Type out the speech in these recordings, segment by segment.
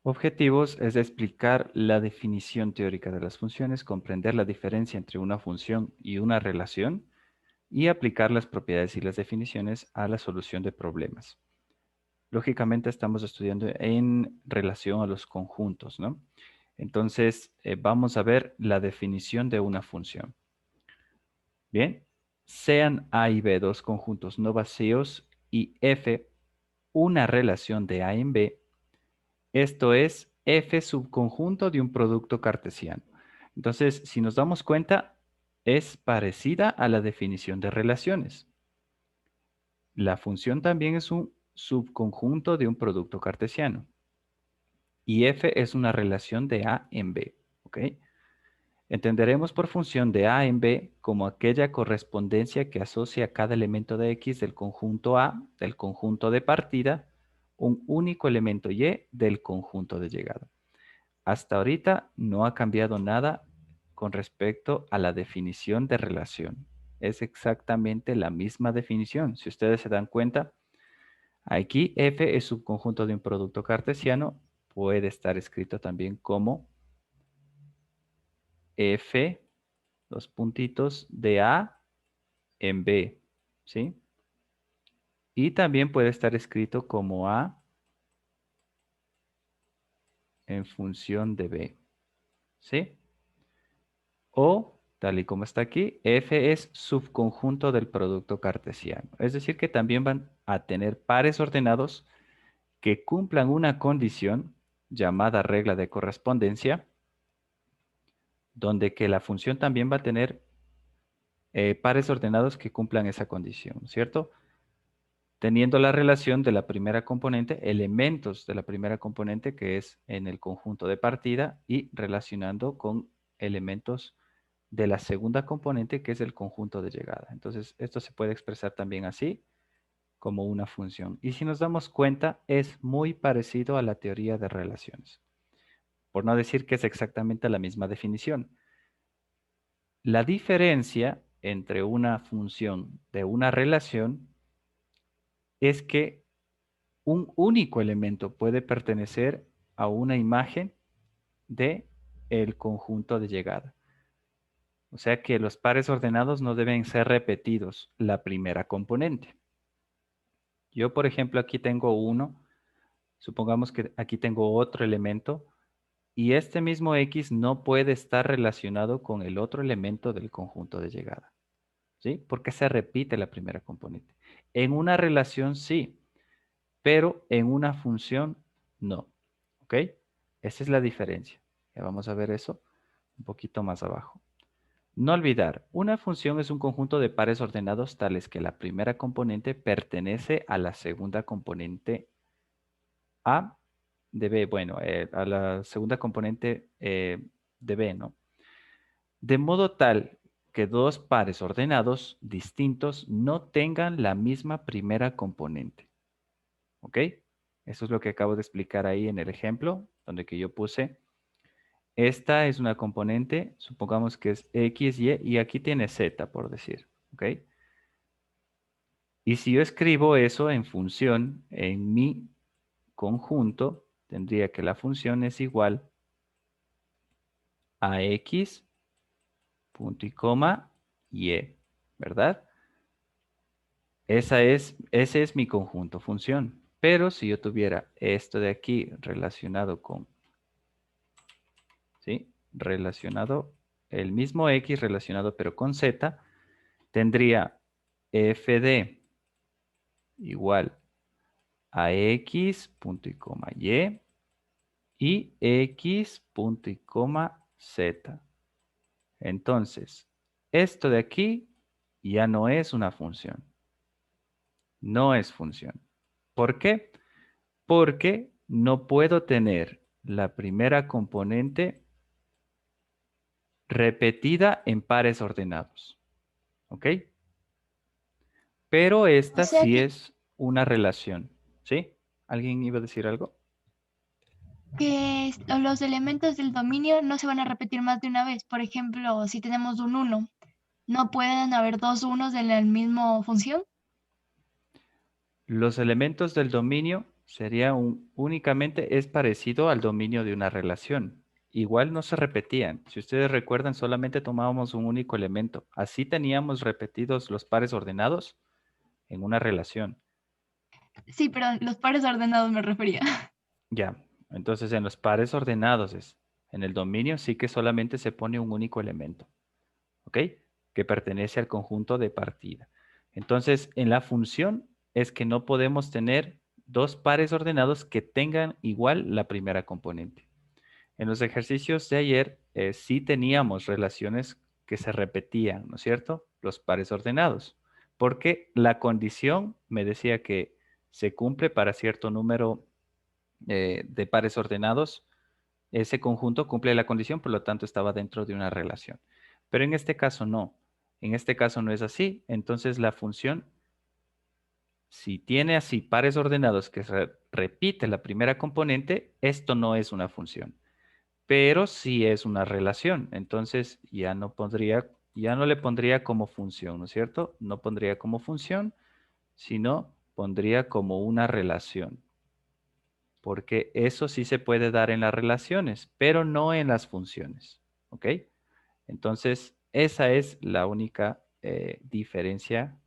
Objetivos es explicar la definición teórica de las funciones, comprender la diferencia entre una función y una relación y aplicar las propiedades y las definiciones a la solución de problemas. Lógicamente estamos estudiando en relación a los conjuntos, ¿no? Entonces, vamos a ver la definición de una función. Bien, sean A y B dos conjuntos no vacíos y F una relación de A en B, esto es F subconjunto de un producto cartesiano. Entonces, si nos damos cuenta, es parecida a la definición de relaciones. La función también es un subconjunto de un producto cartesiano. Y F es una relación de A en B. ¿Ok? Entenderemos por función de A en B como aquella correspondencia que asocia a cada elemento de X del conjunto A, del conjunto de partida, un único elemento Y del conjunto de llegada. Hasta ahorita no ha cambiado nada con respecto a la definición de relación. Es exactamente la misma definición. Si ustedes se dan cuenta, aquí F es subconjunto de un producto cartesiano. Puede estar escrito también como F, dos puntitos, de A en B, ¿sí? Y también puede estar escrito como A en función de B, ¿sí? O, tal y como está aquí, F es subconjunto del producto cartesiano. Es decir, que también van a tener pares ordenados que cumplan una condición llamada regla de correspondencia, donde que la función también va a tener pares ordenados que cumplan esa condición, ¿cierto? Teniendo la relación de la primera componente, elementos de la primera componente que es en el conjunto de partida y relacionando con elementos de la segunda componente que es el conjunto de llegada. Entonces, esto se puede expresar también así como una función. Y si nos damos cuenta, es muy parecido a la teoría de relaciones, por no decir que es exactamente la misma definición. La diferencia entre una función de una relación es que un único elemento puede pertenecer a una imagen de el conjunto de llegada. O sea que los pares ordenados no deben ser repetidos la primera componente. Yo, por ejemplo, aquí tengo uno, supongamos que aquí tengo otro elemento y este mismo X no puede estar relacionado con el otro elemento del conjunto de llegada. ¿Sí? Porque se repite la primera componente. En una relación sí, pero en una función no. ¿Ok? Esa es la diferencia. Ya vamos a ver eso un poquito más abajo. No olvidar, una función es un conjunto de pares ordenados tales que la primera componente pertenece a la segunda componente A de B, bueno, a la segunda componente de B, ¿no? De modo tal que dos pares ordenados distintos no tengan la misma primera componente. ¿Ok? Eso es lo que acabo de explicar ahí en el ejemplo, donde que yo puse, esta es una componente, supongamos que es X, y aquí tiene Z, por decir. ¿Ok? Y si yo escribo eso en función, en mi conjunto, tendría que la función es igual a X, punto y coma, Y, ¿verdad? Ese es mi conjunto función. Pero si yo tuviera esto de aquí relacionado con, ¿sí? Relacionado, el mismo X relacionado pero con Z, tendría f de igual a X, punto y coma y X, punto y coma Z. Entonces, esto de aquí ya no es una función. No es función. ¿Por qué? Porque no puedo tener la primera componente repetida en pares ordenados. ¿Ok? Pero O esta sea sí es una relación. ¿Sí? ¿Alguien iba a decir algo? que los elementos del dominio no se van a repetir más de una vez. Por ejemplo, si tenemos un uno, ¿no pueden haber dos unos en la misma función? Los elementos del dominio. sería únicamente es parecido al dominio de una relación. Igual no se repetían. Si ustedes recuerdan, solamente tomábamos un único elemento. Así teníamos repetidos los pares ordenados en una relación. Sí, pero los pares ordenados me refería. Ya, entonces en los pares ordenados en el dominio sí que solamente se pone un único elemento, ¿ok? Que pertenece al conjunto de partida. Entonces, en la función es que no podemos tener dos pares ordenados que tengan igual la primera componente. En los ejercicios de ayer sí teníamos relaciones que se repetían, ¿no es cierto? Los pares ordenados, porque la condición me decía que se cumple para cierto número de pares ordenados. Ese conjunto cumple la condición, por lo tanto estaba dentro de una relación. Pero en este caso no. En este caso no es así. Entonces la función, si tiene así pares ordenados que repite la primera componente, esto no es una función, pero sí es una relación. Entonces ya no le pondría como función, ¿no es cierto? No pondría como función, sino pondría como una relación. Porque eso sí se puede dar en las relaciones, pero no en las funciones. ¿Ok? Entonces, esa es la única diferencia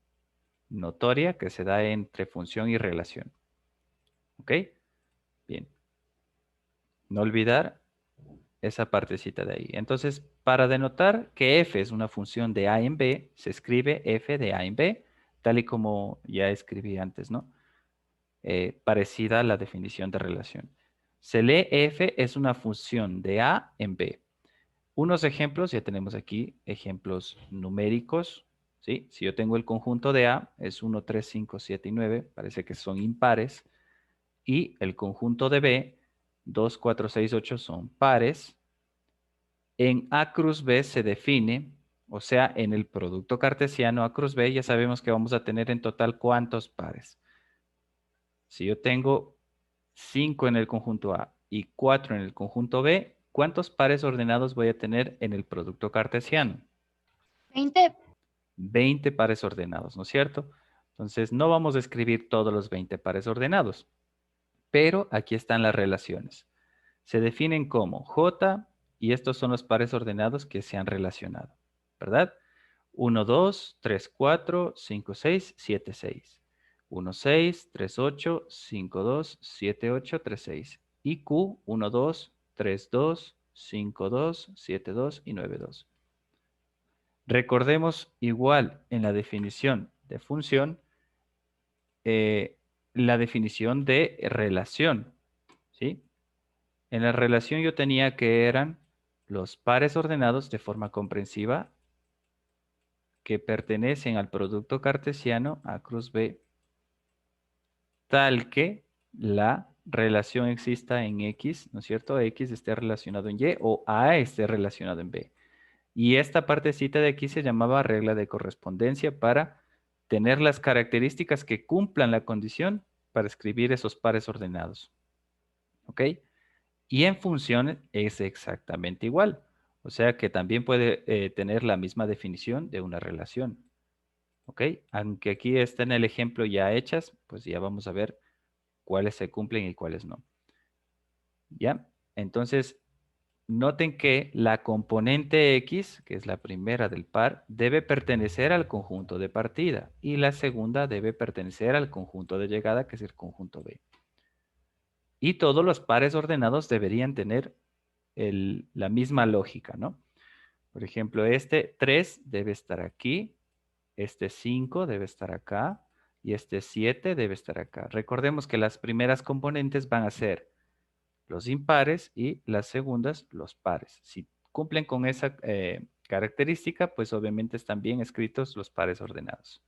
notoria que se da entre función y relación. ¿Ok? Bien. No olvidar esa partecita de ahí. Entonces, para denotar que f es una función de a en b, se escribe f de a en b, tal y como ya escribí antes, ¿no? Parecida a la definición de relación. Se lee f es una función de a en b. Unos ejemplos, ya tenemos aquí ejemplos numéricos, ¿sí? Si yo tengo el conjunto de A, es 1, 3, 5, 7 y 9, parece que son impares, y el conjunto de B, 2, 4, 6, 8 son pares. En A cruz B se define, o sea, en el producto cartesiano A cruz B ya sabemos que vamos a tener en total ¿cuántos pares? Si yo tengo 5 en el conjunto A y 4 en el conjunto B, ¿cuántos pares ordenados voy a tener en el producto cartesiano? 20. 20 pares ordenados, ¿no es cierto? Entonces, no vamos a escribir todos los 20 pares ordenados, pero aquí están las relaciones. Se definen como J y estos son los pares ordenados que se han relacionado, ¿verdad? 1, 2, 3, 4, 5, 6, 7, 6. 1, 6, 3, 8, 5, 2, 7, 8, 3, 6. Y Q, 1, 2, 3, 2, 5, 2, 7, 2 y 9, 2. Recordemos igual en la definición de función, eh, la definición de relación, ¿sí? En la relación yo tenía que eran los pares ordenados de forma comprensiva que pertenecen al producto cartesiano A cruz B, tal que la relación exista en X, ¿no es cierto? X esté relacionado en Y o A esté relacionado en B. Y esta partecita de aquí se llamaba regla de correspondencia para tener las características que cumplan la condición para escribir esos pares ordenados. ¿Ok? Y en funciones es exactamente igual. O sea que también puede tener la misma definición de una relación. ¿Ok? Aunque aquí está en el ejemplo ya hechas, pues ya vamos a ver cuáles se cumplen y cuáles no. ¿Ya? Entonces, noten que la componente X, que es la primera del par, debe pertenecer al conjunto de partida y la segunda debe pertenecer al conjunto de llegada, que es el conjunto B. Y todos los pares ordenados deberían tener la misma lógica, ¿no? Por ejemplo, este 3 debe estar aquí, este 5 debe estar acá y este 7 debe estar acá. Recordemos que las primeras componentes van a ser los impares y las segundas los pares. Si cumplen con esa característica, pues obviamente están bien escritos los pares ordenados.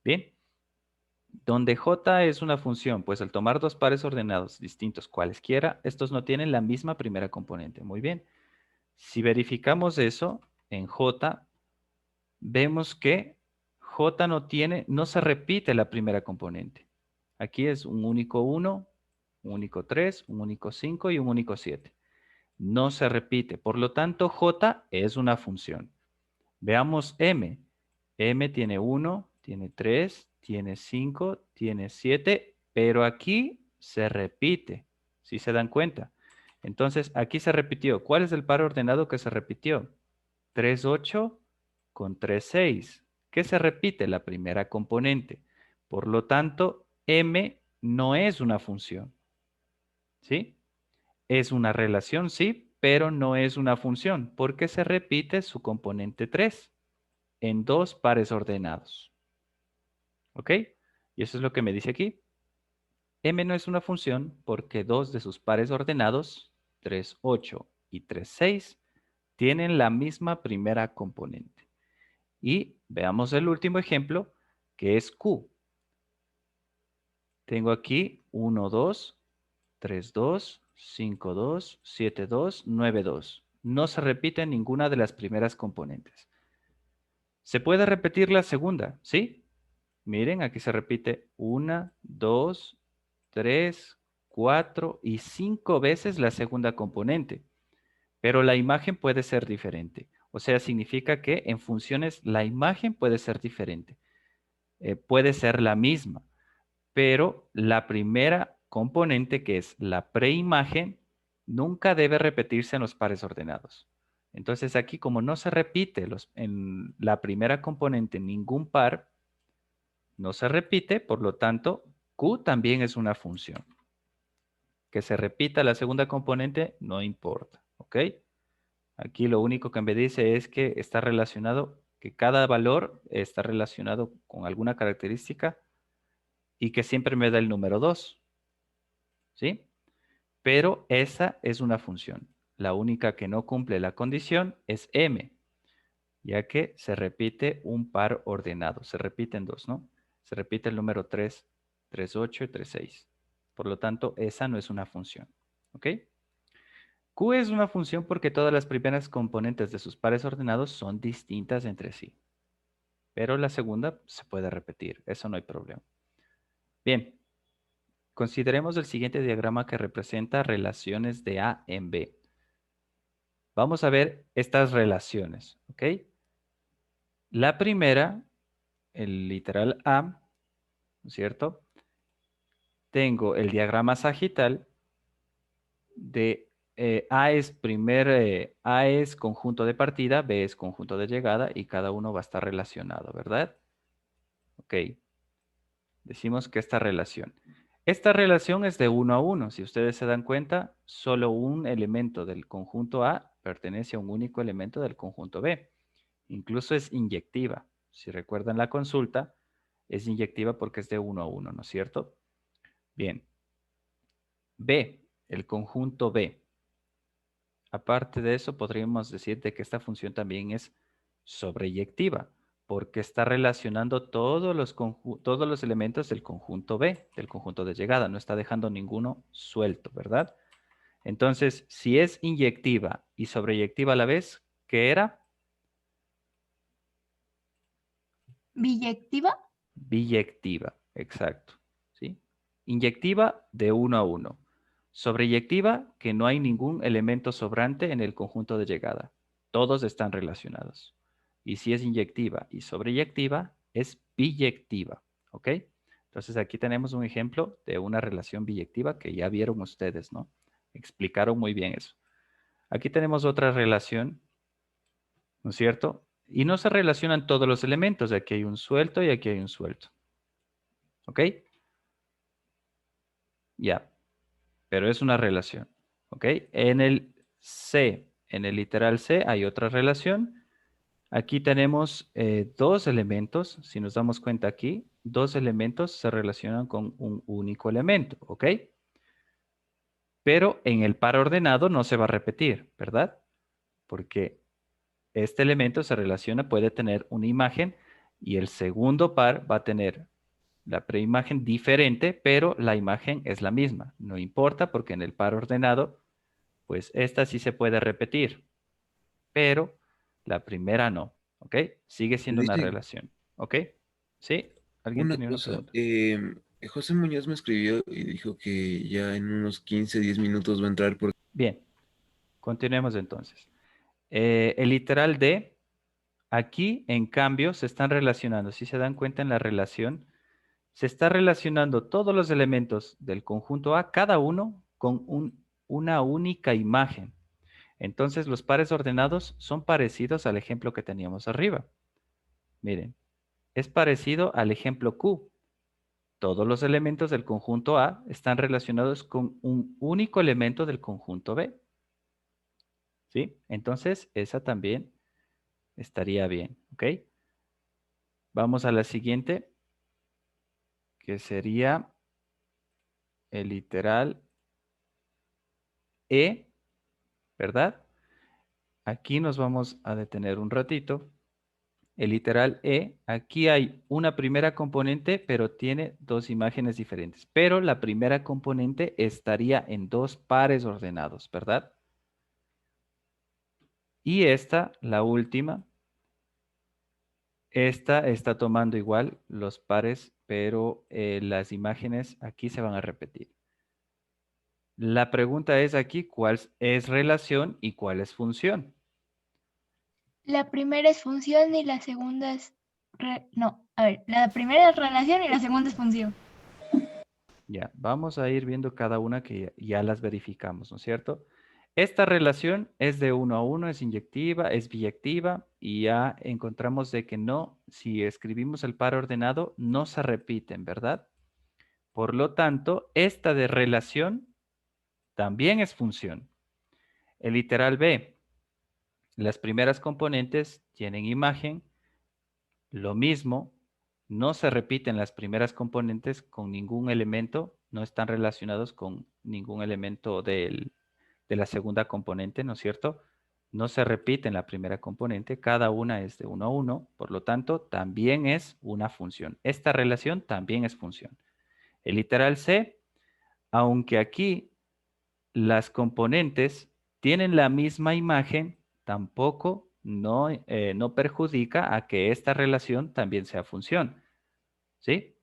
Bien, donde J es una función, pues al tomar dos pares ordenados distintos cualesquiera, estos no tienen la misma primera componente. Muy bien. Si verificamos eso en J, vemos que J no se repite la primera componente. Aquí es un único 1, un único 3, un único 5 y un único 7. No se repite. Por lo tanto, J es una función. Veamos M. M tiene 1, tiene 3, tiene 5, tiene 7, pero aquí se repite, si se dan cuenta. Entonces, aquí se repitió. ¿Cuál es el par ordenado que se repitió? 3, 8 con 3, 6. ¿Qué se repite? La primera componente. Por lo tanto, M no es una función. ¿Sí? Es una relación, sí, pero no es una función, porque se repite su componente 3 en dos pares ordenados. ¿Ok? Y eso es lo que me dice aquí. M no es una función porque dos de sus pares ordenados, 3, 8 y 3, 6, tienen la misma primera componente. Y veamos el último ejemplo, que es Q. Tengo aquí 1, 2, 3, 2, 5, 2, 7, 2, 9, 2. No se repite ninguna de las primeras componentes. Se puede repetir la segunda, ¿sí? Miren, aquí se repite 1, 2, 3, 4 y 5 veces la segunda componente. Pero la imagen puede ser diferente. O sea, significa que en funciones la imagen puede ser diferente. Puede ser la misma, pero la primera componente, que es la preimagen, nunca debe repetirse en los pares ordenados. Entonces aquí, como no se repite en la primera componente ningún par, no se repite, por lo tanto, Q también es una función. Que se repita la segunda componente no importa, ¿ok? Aquí lo único que me dice es que está relacionado, que cada valor está relacionado con alguna característica y que siempre me da el número 2, ¿sí? Pero esa es una función. La única que no cumple la condición es M, ya que se repite un par ordenado. Se repiten dos, ¿no? Se repite el número 3, 3, 8 y 3, 6. Por lo tanto, esa no es una función, ¿ok? Q es una función porque todas las primeras componentes de sus pares ordenados son distintas entre sí. Pero la segunda se puede repetir, eso no hay problema. Bien, consideremos el siguiente diagrama que representa relaciones de A en B. Vamos a ver estas relaciones, ¿ok? La primera, el literal A, ¿no es cierto? Tengo el diagrama sagital de A es conjunto de partida, B es conjunto de llegada y cada uno va a estar relacionado, ¿verdad? Ok. Decimos que esta relación es de 1 a 1. Si ustedes se dan cuenta, solo un elemento del conjunto A pertenece a un único elemento del conjunto B. Incluso es inyectiva. Si recuerdan la consulta, es inyectiva porque es de 1 a 1, ¿no es cierto? Bien. B, el conjunto B. Aparte de eso, podríamos decir de que esta función también es sobreyectiva, porque está relacionando todos los elementos del conjunto B, del conjunto de llegada, no está dejando ninguno suelto, ¿verdad? Entonces, si es inyectiva y sobreyectiva a la vez, ¿qué era? ¿Biyectiva? Biyectiva, exacto, ¿sí? Inyectiva de 1 a 1. Sobreyectiva, que no hay ningún elemento sobrante en el conjunto de llegada. Todos están relacionados. Y si es inyectiva y sobreyectiva, es biyectiva, ¿ok? Entonces aquí tenemos un ejemplo de una relación biyectiva que ya vieron ustedes, ¿no? Explicaron muy bien eso. Aquí tenemos otra relación, ¿no es cierto? Y no se relacionan todos los elementos. Aquí hay un suelto y aquí hay un suelto. ¿Ok? Ya, pero es una relación. ¿Ok? En el C, en el literal C, hay otra relación. Aquí tenemos dos elementos. Si nos damos cuenta aquí, dos elementos se relacionan con un único elemento. ¿Ok? Pero en el par ordenado no se va a repetir, ¿verdad? Porque este elemento se relaciona, puede tener una imagen y el segundo par va a tener la preimagen diferente, pero la imagen es la misma. No importa porque en el par ordenado, pues esta sí se puede repetir, pero la primera no. ¿Ok? Sigue siendo una Dice relación. ¿Ok? ¿Sí? ¿Alguien una tenía una cosa, pregunta? José Muñoz me escribió y dijo que ya en unos 15, 10 minutos va a entrar porque Bien, continuemos entonces. El literal de aquí, en cambio, se están relacionando. Si se dan cuenta en la relación, se está relacionando todos los elementos del conjunto A, cada uno con una única imagen. Entonces, los pares ordenados son parecidos al ejemplo que teníamos arriba. Miren, es parecido al ejemplo Q. Todos los elementos del conjunto A están relacionados con un único elemento del conjunto B. ¿Sí? Entonces, esa también estaría bien, ¿ok? Vamos a la siguiente, que sería el literal E, ¿verdad? Aquí nos vamos a detener un ratito. El literal E, aquí hay una primera componente, pero tiene dos imágenes diferentes. Pero la primera componente estaría en dos pares ordenados, ¿verdad? Y esta, la última, esta está tomando igual los pares, pero las imágenes aquí se van a repetir. La pregunta es aquí, ¿cuál es relación y cuál es función? La primera es función y la segunda es... No, a ver, la primera es relación y la segunda es función. Ya, vamos a ir viendo cada una que ya las verificamos, ¿no es cierto? Esta relación es de 1 a 1, es inyectiva, es biyectiva y ya encontramos de que no, si escribimos el par ordenado, no se repiten, ¿verdad? Por lo tanto, esta de relación también es función. El literal B, las primeras componentes tienen imagen, lo mismo, no se repiten las primeras componentes con ningún elemento, no están relacionados con ningún elemento de la segunda componente, ¿no es cierto? No se repiten la primera componente, cada una es de 1 a 1, por lo tanto, también es una función. Esta relación también es función. El literal C, aunque aquí las componentes tienen la misma imagen, tampoco no perjudica a que esta relación también sea función. ¿Sí?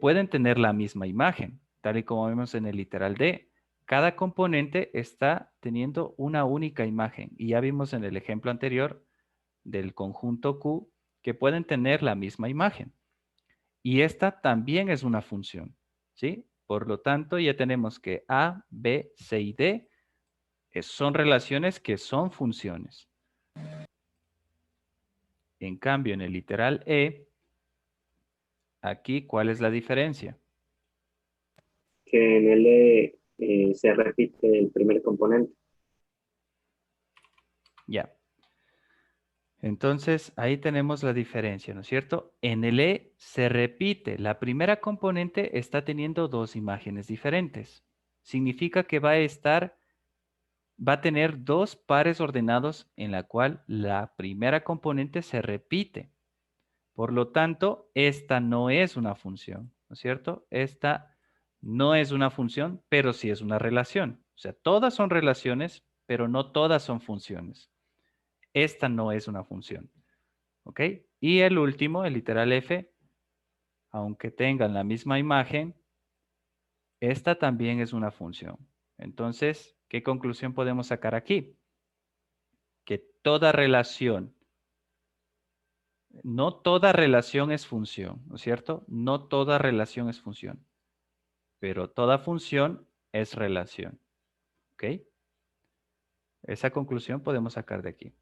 Pueden tener la misma imagen, tal y como vemos en el literal D. Cada componente está teniendo una única imagen. Y ya vimos en el ejemplo anterior del conjunto Q que pueden tener la misma imagen. Y esta también es una función. ¿Sí? Por lo tanto, ya tenemos que A, B, C y D son relaciones que son funciones. En cambio, en el literal E, aquí, ¿cuál es la diferencia? Que en L se repite el primer componente. Ya. Entonces, ahí tenemos la diferencia, ¿no es cierto? En el E se repite. La primera componente está teniendo dos imágenes diferentes. Significa que va a tener dos pares ordenados en la cual la primera componente se repite. Por lo tanto, esta no es una función, ¿no es cierto? Esta no es una función, pero sí es una relación. O sea, todas son relaciones, pero no todas son funciones. Esta no es una función, ¿ok? Y el último, el literal F, aunque tengan la misma imagen, esta también es una función. Entonces, ¿qué conclusión podemos sacar aquí? Que toda relación, no toda relación es función, ¿no es cierto? No toda relación es función, pero toda función es relación, ¿ok? Esa conclusión podemos sacar de aquí.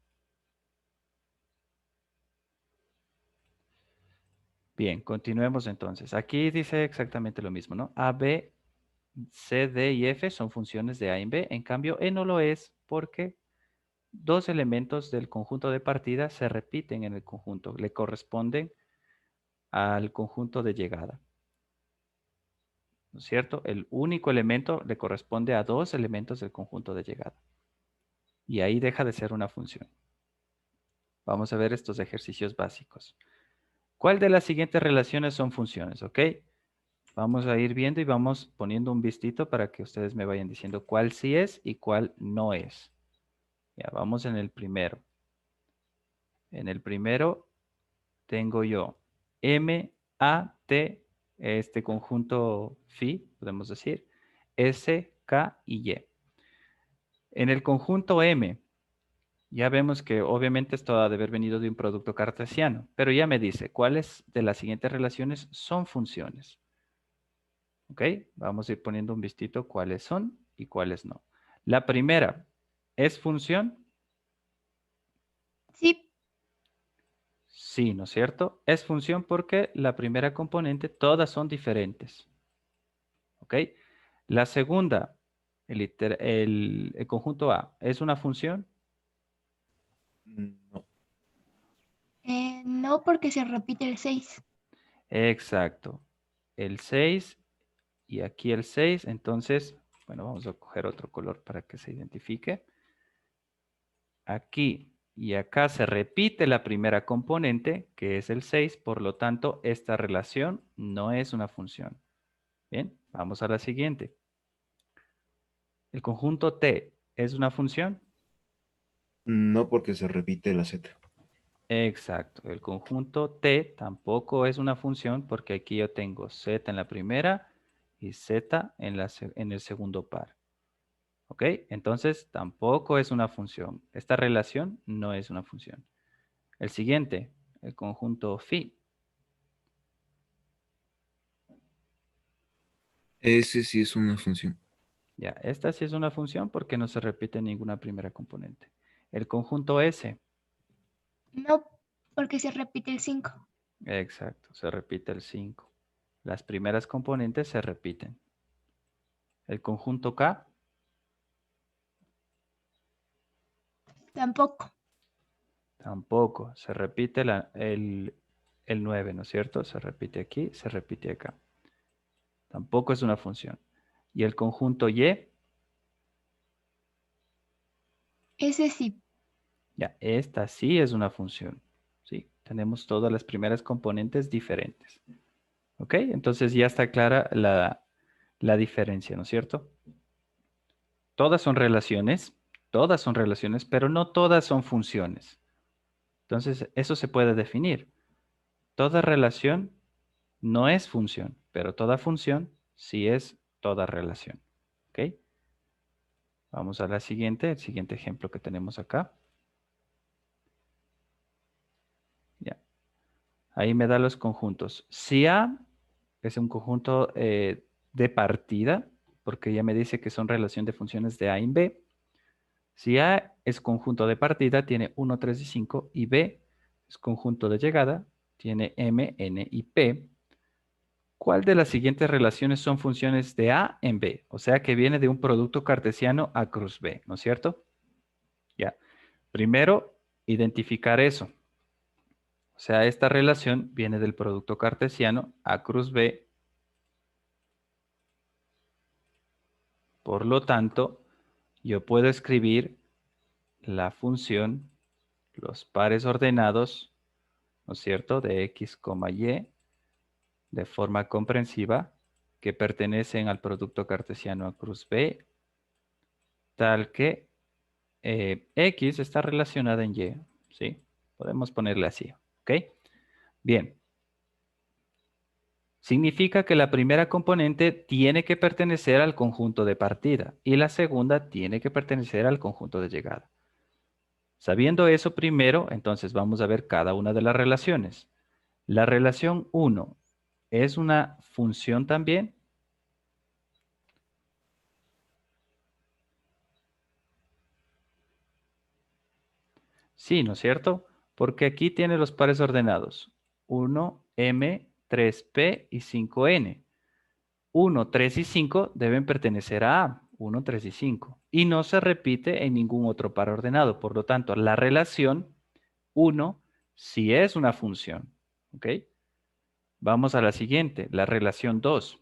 Bien, continuemos entonces. Aquí dice exactamente lo mismo, ¿no? A, B, C, D y F son funciones de A en B. En cambio, E no lo es porque dos elementos del conjunto de partida se repiten en el conjunto. Le corresponden al conjunto de llegada. ¿No es cierto? El único elemento le corresponde a dos elementos del conjunto de llegada. Y ahí deja de ser una función. Vamos a ver estos ejercicios básicos. ¿Cuál de las siguientes relaciones son funciones? ¿Ok? Vamos a ir viendo y vamos poniendo un vistito para que ustedes me vayan diciendo cuál sí es y cuál no es. Ya, vamos en el primero. En el primero tengo yo M, A, T, este conjunto phi, podemos decir, S, K y Y. En el conjunto M, Ya vemos que obviamente esto ha de haber venido de un producto cartesiano, pero ya me dice cuáles de las siguientes relaciones son funciones. ¿Ok? Vamos a ir poniendo un vistito cuáles son y cuáles no. La primera, ¿es función? Sí, Sí, ¿no es cierto? Es función porque la primera componente, todas son diferentes. ¿Ok? La segunda, el conjunto A, ¿es una función? No. no porque se repite el 6. Exacto. El 6 y aquí el 6. Entonces, bueno, vamos a coger otro color para que se identifique. Aquí y acá se repite la primera componente, que es el 6. Por lo tanto, esta relación no es una función. Bien, vamos a la siguiente. ¿El conjunto T es una función? No porque se repite la Z. Exacto. El conjunto T tampoco es una función porque aquí yo tengo Z en la primera y Z en el segundo par. ¿Ok? Entonces tampoco es una función. Esta relación no es una función. El siguiente, el conjunto phi. Ese sí es una función. Ya, esta sí es una función porque no se repite ninguna primera componente. El conjunto S. No porque se repite el 5. Exacto, se repite el 5. Las primeras componentes se repiten. El conjunto K. Tampoco. Tampoco, se repite el 9, ¿no es cierto? Se repite aquí, se repite acá. Tampoco es una función. Y el conjunto Y. Ese sí. Ya, esta sí es una función. ¿Sí? Tenemos todas las primeras componentes diferentes. ¿Ok? Entonces ya está clara la diferencia, ¿no es cierto? Todas son relaciones, pero no todas son funciones. Entonces, eso se puede definir. Toda relación no es función, pero toda función sí es toda relación. ¿Ok? Vamos a la siguiente, el siguiente ejemplo que tenemos acá. Ya. Ahí me da los conjuntos. Si A es un conjunto de partida, porque ya me dice que son relación de funciones de A en B. Si A es conjunto de partida, tiene 1, 3 y 5, y B es conjunto de llegada, tiene M, N y P. ¿Cuál de las siguientes relaciones son funciones de A en B? O sea que viene de un producto cartesiano A cruz B, ¿no es cierto? Ya. Primero, identificar eso. O sea, esta relación viene del producto cartesiano A cruz B. Por lo tanto, yo puedo escribir la función, los pares ordenados, ¿no es cierto?, de X, Y, de forma comprensiva, que pertenecen al producto cartesiano A cruz B, tal que X está relacionada en Y, ¿sí? Podemos ponerle así, ¿ok? Bien. Significa que la primera componente tiene que pertenecer al conjunto de partida y la segunda tiene que pertenecer al conjunto de llegada. Sabiendo eso primero, entonces vamos a ver cada una de las relaciones. La relación 1 es una función también. Sí, ¿no es cierto? Porque aquí tiene los pares ordenados. 1, M, 3P y 5N. 1, 3 y 5 deben pertenecer a A. 1, 3 y 5. Y no se repite en ningún otro par ordenado. Por lo tanto, la relación 1 sí es una función. ¿Ok? Vamos a la siguiente, la relación 2.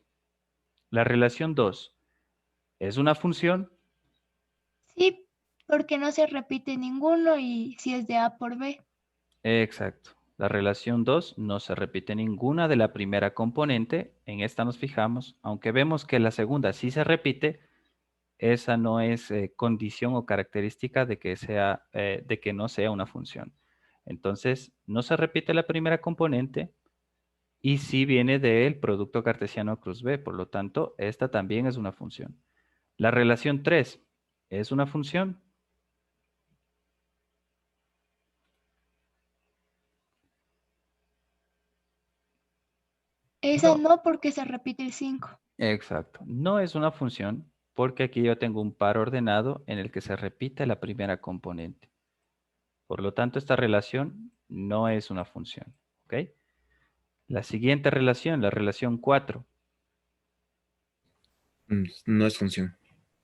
La relación 2 es una función. Sí, porque no se repite ninguno y si es de A por B. Exacto. La relación 2 no se repite ninguna de la primera componente. En esta nos fijamos. Aunque vemos que la segunda sí se repite, esa no es condición o característica de de que no sea una función. Entonces, no se repite la primera componente y sí viene del producto cartesiano cruz B. Por lo tanto, esta también es una función. La relación 3 es una función. Esa No. no porque se repite el 5. Exacto. No es una función porque aquí yo tengo un par ordenado en el que se repite la primera componente. Por lo tanto, esta relación no es una función. ¿Ok? La siguiente relación, la relación 4. No es función.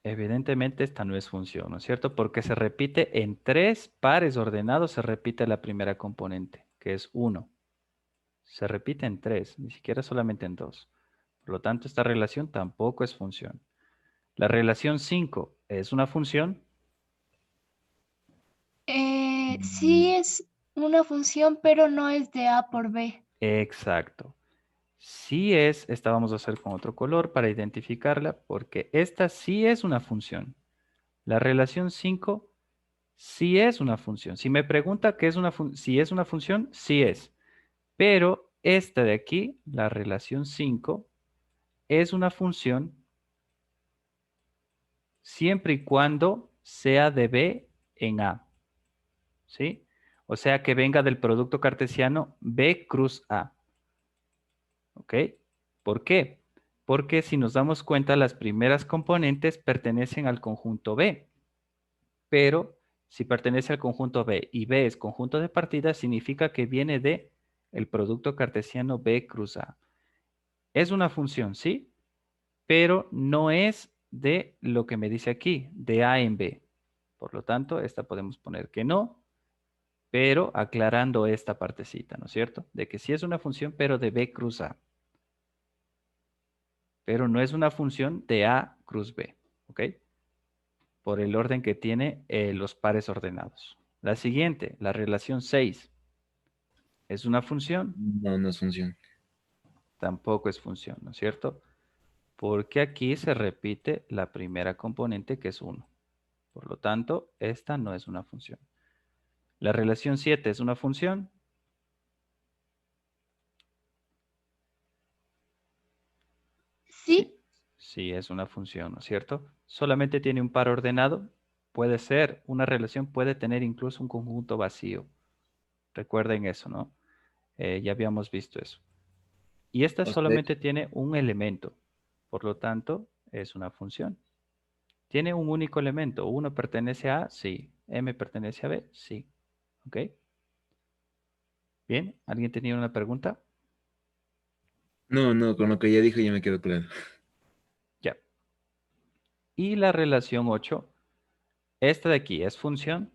Evidentemente esta no es función, ¿no es cierto? Porque se repite en 3 pares ordenados, se repite la primera componente, que es 1. Se repite en 3, ni siquiera solamente en 2. Por lo tanto, esta relación tampoco es función. La relación 5 es una función. Sí es una función, pero no es de A por B. Exacto. Sí es, esta vamos a hacer con otro color para identificarla, porque esta sí es una función. La relación 5 sí es una función. Si me pregunta qué es si es una función, sí es. Pero esta de aquí, la relación 5, es una función siempre y cuando sea de B en A. ¿Sí? O sea que venga del producto cartesiano B cruz A. ¿Ok? ¿Por qué? Porque si nos damos cuenta, las primeras componentes pertenecen al conjunto B. Pero si pertenece al conjunto B y B es conjunto de partida, significa que viene de el producto cartesiano B cruz A. Es una función, ¿sí? Pero no es de lo que me dice aquí, de A en B. Por lo tanto, esta podemos poner que no, pero aclarando esta partecita, ¿no es cierto? De que sí es una función, pero de B cruz A. Pero no es una función de A cruz B, ¿ok? Por el orden que tiene los pares ordenados. La siguiente, la relación 6. ¿Es una función? No, no es función. Tampoco es función, ¿no es cierto? Porque aquí se repite la primera componente que es 1. Por lo tanto, esta no es una función. La relación 7 es una función. Sí, Sí, sí es una función, ¿no es cierto? Solamente tiene un par ordenado. Puede ser, una relación puede tener incluso un conjunto vacío. Recuerden eso, ¿no? Ya habíamos visto eso. Y esta O sea, solamente tiene un elemento. Por lo tanto, es una función. Tiene un único elemento. Uno pertenece a A, sí. M pertenece a B, sí. ¿Ok? Bien, ¿alguien tenía una pregunta? no, no, con lo que ya dijo ya me quedó claro. Ya. Y la relación 8, esta de aquí, ¿es función?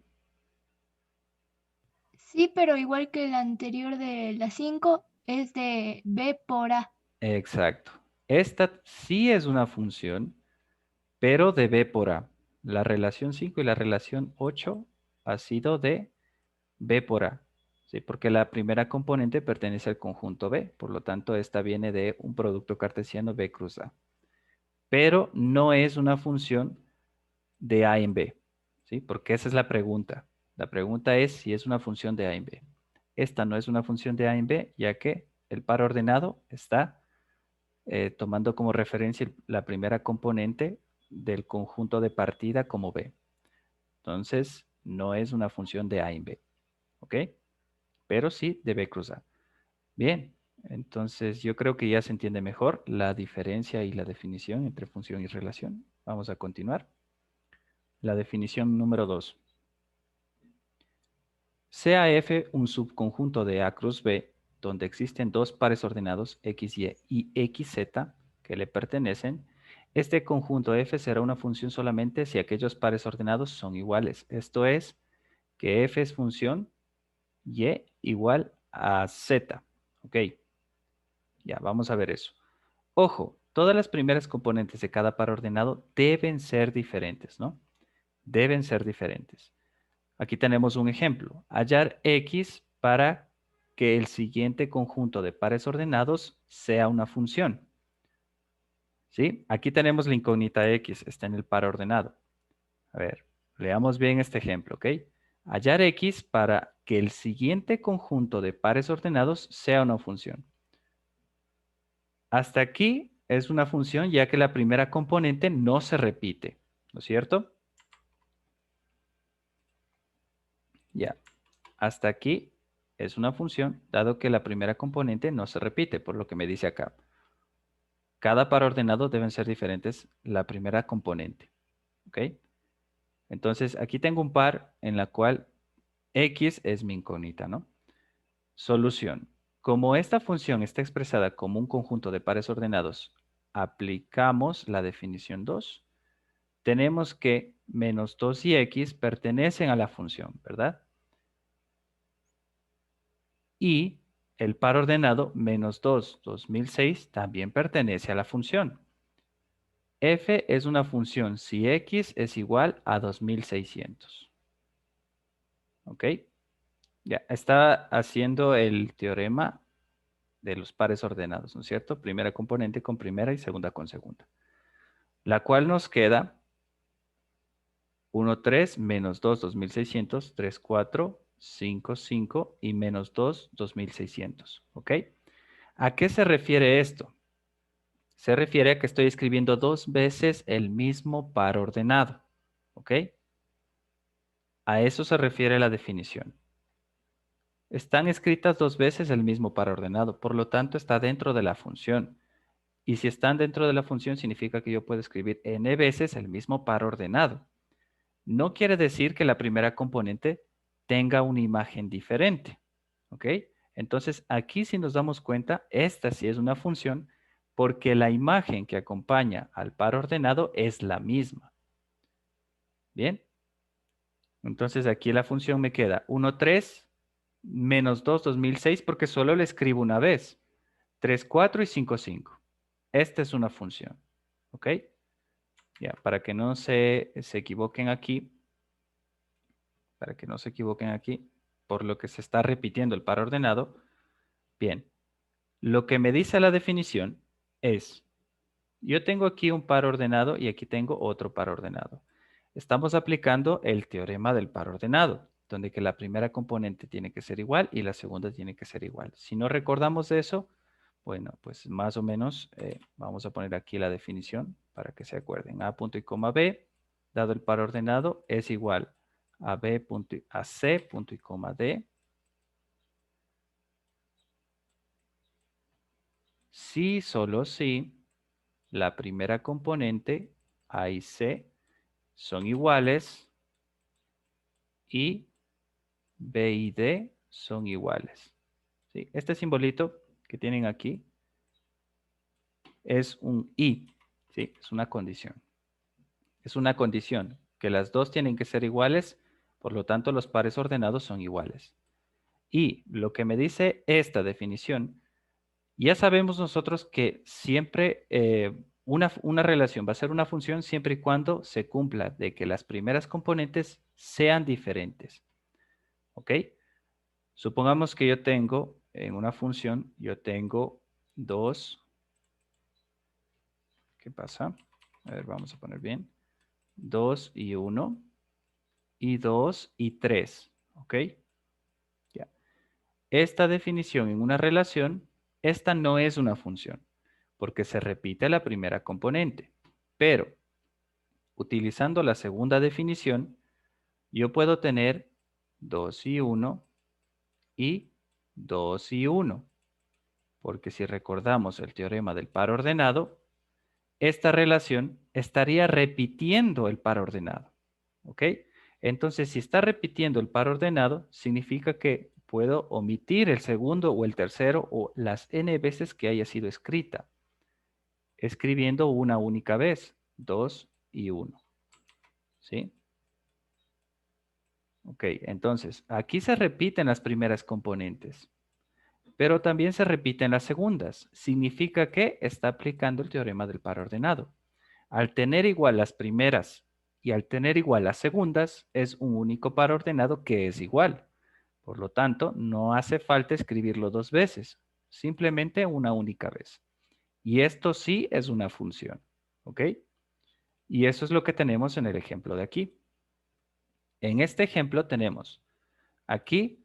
sí, pero igual que la anterior de la 5, es de B por A. Exacto. Esta sí es una función, pero de B por A. La relación 5 y la relación 8 ha sido de B por A. ¿Sí? Porque la primera componente pertenece al conjunto B. Por lo tanto, esta viene de un producto cartesiano B cruz A. Pero no es una función de A en B. ¿Sí? Porque esa es la pregunta. La pregunta es si es una función de A en B. Esta no es una función de A en B, ya que el par ordenado está tomando como referencia la primera componente del conjunto de partida como B. Entonces, no es una función de A en B. ¿Ok? Pero sí de B cruz A. Bien, entonces yo creo que ya se entiende mejor la diferencia y la definición entre función y relación. Vamos a continuar. La definición número 2. Sea F un subconjunto de A cruz B, donde existen dos pares ordenados XY y XZ que le pertenecen, este conjunto F será una función solamente si aquellos pares ordenados son iguales. Esto es, que F es función Y igual a Z. Ok, ya, vamos a ver eso. Ojo, todas las primeras componentes de cada par ordenado deben ser diferentes, ¿no? Deben ser diferentes. Aquí tenemos un ejemplo. Hallar X para que el siguiente conjunto de pares ordenados sea una función. ¿Sí? Aquí tenemos la incógnita X, está en el par ordenado. A ver, leamos bien este ejemplo, ¿ok? Hallar X para que el siguiente conjunto de pares ordenados sea una función. Hasta aquí es una función ya que la primera componente no se repite, ¿no es cierto? Ya, hasta aquí es una función, dado que la primera componente no se repite, por lo que me dice acá. Cada par ordenado deben ser diferentes la primera componente. ¿Ok? Entonces, aquí tengo un par en la cual X es mi incógnita, ¿no? Solución. Como esta función está expresada como un conjunto de pares ordenados, aplicamos la definición 2. Tenemos que menos 2 y X pertenecen a la función, ¿verdad? Y el par ordenado menos 2, 2006 también pertenece a la función. F es una función si X es igual a 2600. ¿Ok? Ya, está haciendo el teorema de los pares ordenados, ¿no es cierto? Primera componente con primera y segunda con segunda. La cual nos queda 1, 3, menos 2, 2600, 3, 4, 5, 5 y menos 2, 2600. ¿Ok? ¿A qué se refiere esto? Se refiere a que estoy escribiendo 2 veces el mismo par ordenado. ¿Ok? A eso se refiere la definición. Están escritas 2 veces el mismo par ordenado, por lo tanto está dentro de la función. Y si están dentro de la función significa que yo puedo escribir n veces el mismo par ordenado. No quiere decir que la primera componente tenga una imagen diferente. ¿Ok? Entonces aquí si nos damos cuenta, esta sí es una función porque la imagen que acompaña al par ordenado es la misma. ¿Bien? Entonces aquí la función me queda 1, 3, menos 2, 2006 porque solo le escribo una vez. 3, 4 y 5, 5. Esta es una función. ¿Ok? Ya, para que no se equivoquen aquí, por lo que se está repitiendo el par ordenado. Bien, lo que me dice la definición es, yo tengo aquí un par ordenado y aquí tengo otro par ordenado. Estamos aplicando el teorema del par ordenado, donde que la primera componente tiene que ser igual y la segunda tiene que ser igual. Si no recordamos de eso, bueno, pues más o menos vamos a poner aquí la definición para que se acuerden. A punto y coma B, dado el par ordenado, es igual a B punto a C punto y coma D. Si, solo si, la primera componente A y C son iguales y B y D son iguales. ¿Sí? Este simbolito que tienen aquí es un y, ¿sí? Es una condición. Es una condición que las dos tienen que ser iguales, por lo tanto los pares ordenados son iguales. Y lo que me dice esta definición, ya sabemos nosotros que siempre una relación va a ser una función siempre y cuando se cumpla de que las primeras componentes sean diferentes. ¿Ok? Supongamos que yo tengo en una función, yo tengo 2. ¿Qué pasa? A ver, vamos a poner bien. 2 y 1. Y 2 y 3. ¿Ok? Ya. Esta definición en una relación, esta no es una función, porque se repite la primera componente. Pero, utilizando la segunda definición, yo puedo tener 2 y 1 y 2 y 1. Porque si recordamos el teorema del par ordenado, esta relación estaría repitiendo el par ordenado. ¿Ok? Entonces, si está repitiendo el par ordenado, significa que puedo omitir el segundo o el tercero o las n veces que haya sido escrita, escribiendo una única vez, 2 y 1. ¿Sí? Ok, entonces, aquí se repiten las primeras componentes, pero también se repiten las segundas. Significa que está aplicando el teorema del par ordenado. Al tener igual las primeras y al tener igual las segundas, es un único par ordenado que es igual. Por lo tanto, no hace falta escribirlo 2 veces, simplemente una única vez. Y esto sí es una función, ¿ok? Y eso es lo que tenemos en el ejemplo de aquí. En este ejemplo tenemos aquí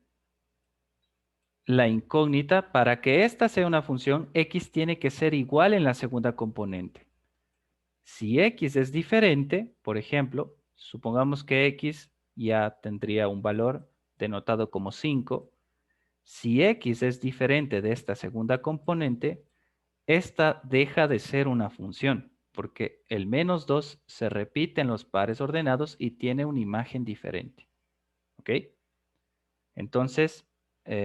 la incógnita. Para que esta sea una función, x tiene que ser igual en la segunda componente. Si x es diferente, por ejemplo, supongamos que x ya tendría un valor denotado como 5. Si X es diferente de esta segunda componente, esta deja de ser una función, porque el menos 2 se repite en los pares ordenados y tiene una imagen diferente. ¿Ok? Entonces,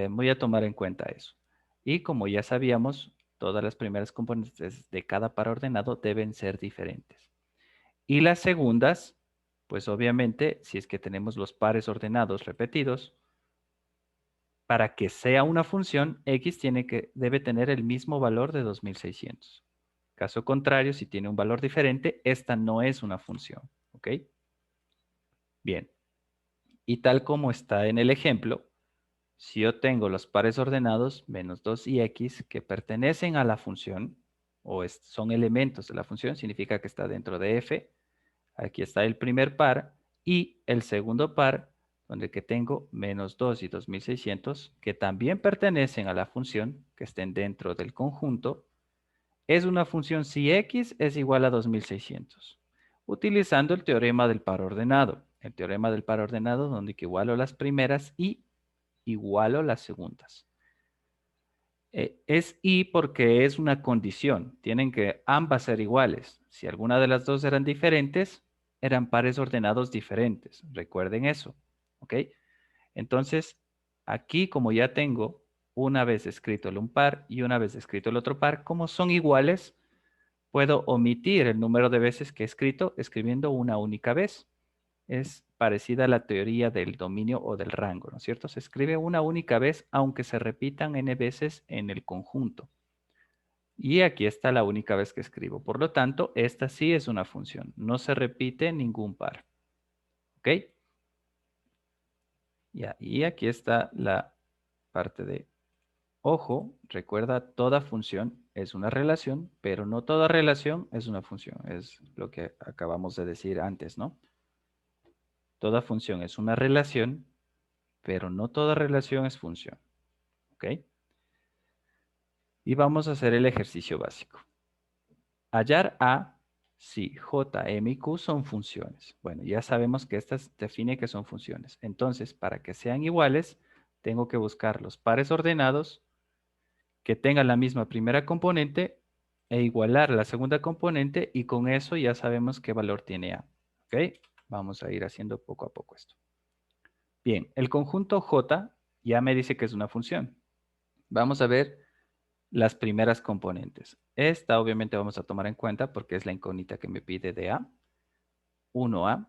voy a tomar en cuenta eso. Y como ya sabíamos, todas las primeras componentes de cada par ordenado deben ser diferentes. Y las segundas, pues obviamente, si es que tenemos los pares ordenados repetidos, para que sea una función, x debe tener el mismo valor de 2600. Caso contrario, si tiene un valor diferente, esta no es una función. ¿Ok? Bien. Y tal como está en el ejemplo, si yo tengo los pares ordenados menos 2 y x que pertenecen a la función, o son elementos de la función, significa que está dentro de f. Aquí está el primer par y el segundo par, donde que tengo menos 2 y 2600, que también pertenecen a la función, que estén dentro del conjunto, es una función si x es igual a 2600, utilizando el teorema del par ordenado. El teorema del par ordenado, donde que igualo las primeras y igualo las segundas. Es y porque es una condición. Tienen que ambas ser iguales. Si alguna de las dos eran diferentes, eran pares ordenados diferentes. Recuerden eso. ¿Ok? Entonces, aquí como ya tengo una vez escrito el un par y una vez escrito el otro par, como son iguales, puedo omitir el número de veces que he escrito escribiendo una única vez. Es parecida a la teoría del dominio o del rango, ¿no es cierto? Se escribe una única vez, aunque se repitan n veces en el conjunto. Y aquí está la única vez que escribo. Por lo tanto, esta sí es una función. No se repite ningún par. ¿Ok? Ya, y aquí está la parte de ojo. Recuerda, toda función es una relación, pero no toda relación es una función. Es lo que acabamos de decir antes, ¿no? Toda función es una relación, pero no toda relación es función. ¿Ok? Y vamos a hacer el ejercicio básico. Hallar A si J, M y Q son funciones. Bueno, ya sabemos que estas define que son funciones. Entonces, para que sean iguales, tengo que buscar los pares ordenados que tengan la misma primera componente e igualar la segunda componente y con eso ya sabemos qué valor tiene A. ¿Ok? Vamos a ir haciendo poco a poco esto. Bien, el conjunto J ya me dice que es una función. Vamos a ver las primeras componentes. Esta obviamente vamos a tomar en cuenta porque es la incógnita que me pide de A. 1A.